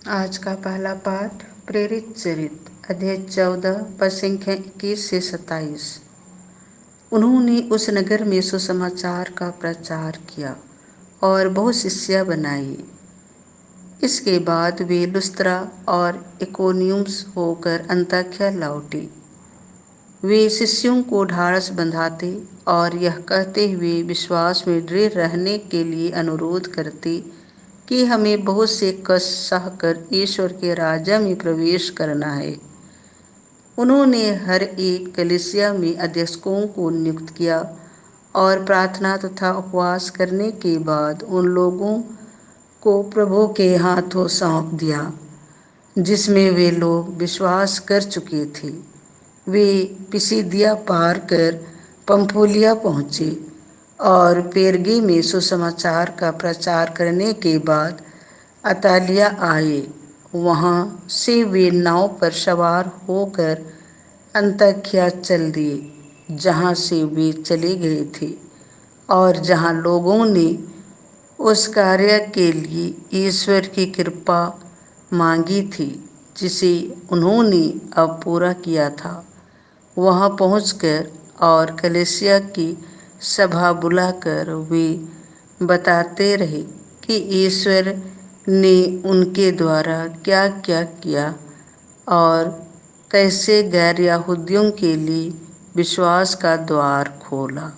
आज का पहला पाठ प्रेरित चरित अध्याय 14 पद संख्या 21 से 27। उन्होंने उस नगर में सुसमाचार का प्रचार किया और बहुत शिष्या बनाई। इसके बाद वे लुस्त्रा और इकोनियुम होकर अंताख्या लौटे। वे शिष्यों को ढाढ़स बंधाते और यह कहते हुए विश्वास में दृढ़ रहने के लिए अनुरोध करते कि हमें बहुत से कष्ट सहकर ईश्वर के राज्य में प्रवेश करना है। उन्होंने हर एक कलीसिया में अध्यक्षों को नियुक्त किया और प्रार्थना तथा उपवास करने के बाद उन लोगों को प्रभु के हाथों सौंप दिया जिसमें वे लोग विश्वास कर चुके थे। वे पिसिदिया पार कर पंफूलिया पहुँचे और पेरगे में सुसमाचार का प्रचार करने के बाद अतालिया आए। वहाँ से वे नाव पर सवार होकर अंतख्या चल दिए, जहाँ से वे चले गए थे और जहाँ लोगों ने उस कार्य के लिए ईश्वर की कृपा मांगी थी जिसे उन्होंने अब पूरा किया था। वहाँ पहुंचकर और कलीसिया की सभा बुलाकर वे बताते रहे कि ईश्वर ने उनके द्वारा क्या क्या किया और कैसे गैर यहूदियों के लिए विश्वास का द्वार खोला।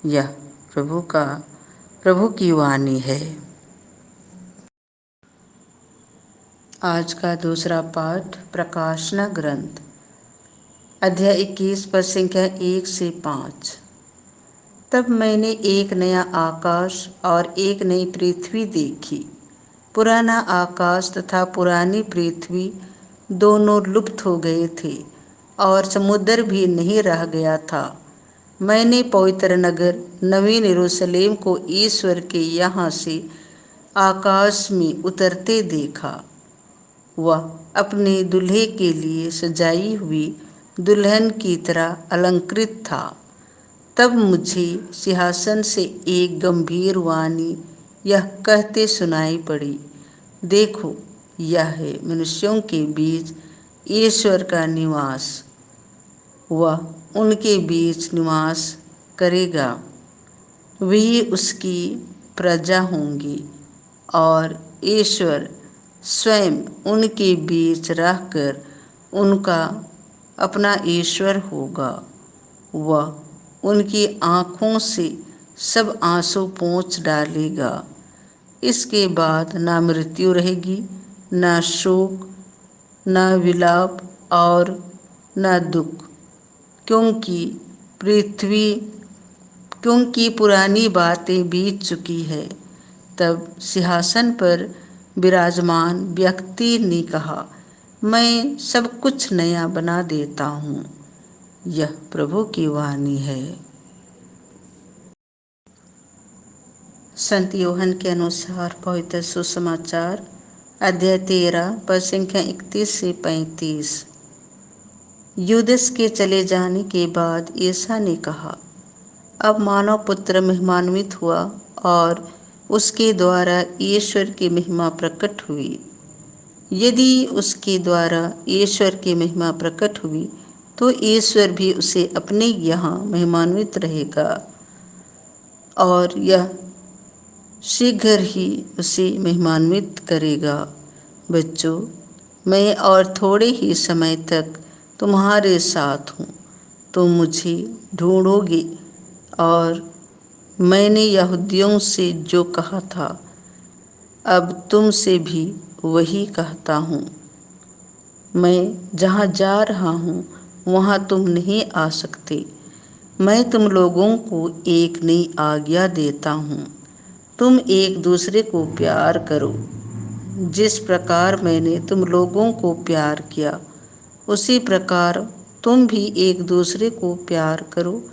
यह प्रभु की वाणी है। आज का दूसरा पाठ प्रकाशना ग्रंथ अध्याय 21 पद संख्या 1 से 5। तब मैंने एक नया आकाश और एक नई पृथ्वी देखी। पुराना आकाश तथा पुरानी पृथ्वी दोनों लुप्त हो गए थे और समुद्र भी नहीं रह गया था। मैंने पवित्र नगर नवीन यरूशलेम को ईश्वर के यहाँ से आकाश में उतरते देखा। वह अपने दूल्हे के लिए सजाई हुई दुल्हन की तरह अलंकृत था। तब मुझे सिंहासन से एक गंभीर वाणी यह कहते सुनाई पड़ी, देखो, यह है मनुष्यों के बीच ईश्वर का निवास। वह उनके बीच निवास करेगा, वे उसकी प्रजा होंगी और ईश्वर स्वयं उनके बीच रहकर उनका अपना ईश्वर होगा। वह उनकी आँखों से सब आंसू पोंछ डालेगा। इसके बाद ना मृत्यु रहेगी, ना शोक, ना विलाप और ना दुख, क्योंकि पुरानी बातें बीत चुकी है। तब सिंहासन पर विराजमान व्यक्ति ने कहा, मैं सब कुछ नया बना देता हूँ। यह प्रभु की वाणी है। संत यूहन्ना के अनुसार पवित्र सुसमाचार अध्याय 13 पद संख्या 31 से 35। यूदस के चले जाने के बाद ईसा ने कहा, अब मानव पुत्र महिमान्वित हुआ और उसके द्वारा ईश्वर की महिमा प्रकट हुई। यदि उसके द्वारा ईश्वर की महिमा प्रकट हुई तो ईश्वर भी उसे अपने यहाँ महिमान्वित रहेगा और यह शीघ्र ही उसे महिमान्वित करेगा। बच्चों, मैं और थोड़े ही समय तक तुम्हारे साथ हूँ। तुम मुझे ढूंढोगे और मैंने यहूदियों से जो कहा था अब तुमसे भी वही कहता हूँ। मैं जहाँ जा रहा हूँ वहाँ तुम नहीं आ सकते। मैं तुम लोगों को एक नई आज्ञा देता हूँ, तुम एक दूसरे को प्यार करो। जिस प्रकार मैंने तुम लोगों को प्यार किया उसी प्रकार तुम भी एक दूसरे को प्यार करो।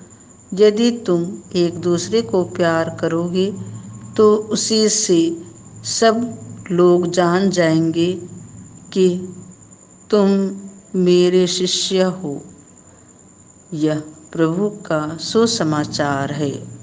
यदि तुम एक दूसरे को प्यार करोगे तो उसी से सब लोग जान जाएंगे कि तुम मेरे शिष्य हो। यह प्रभु का सुसमाचार है।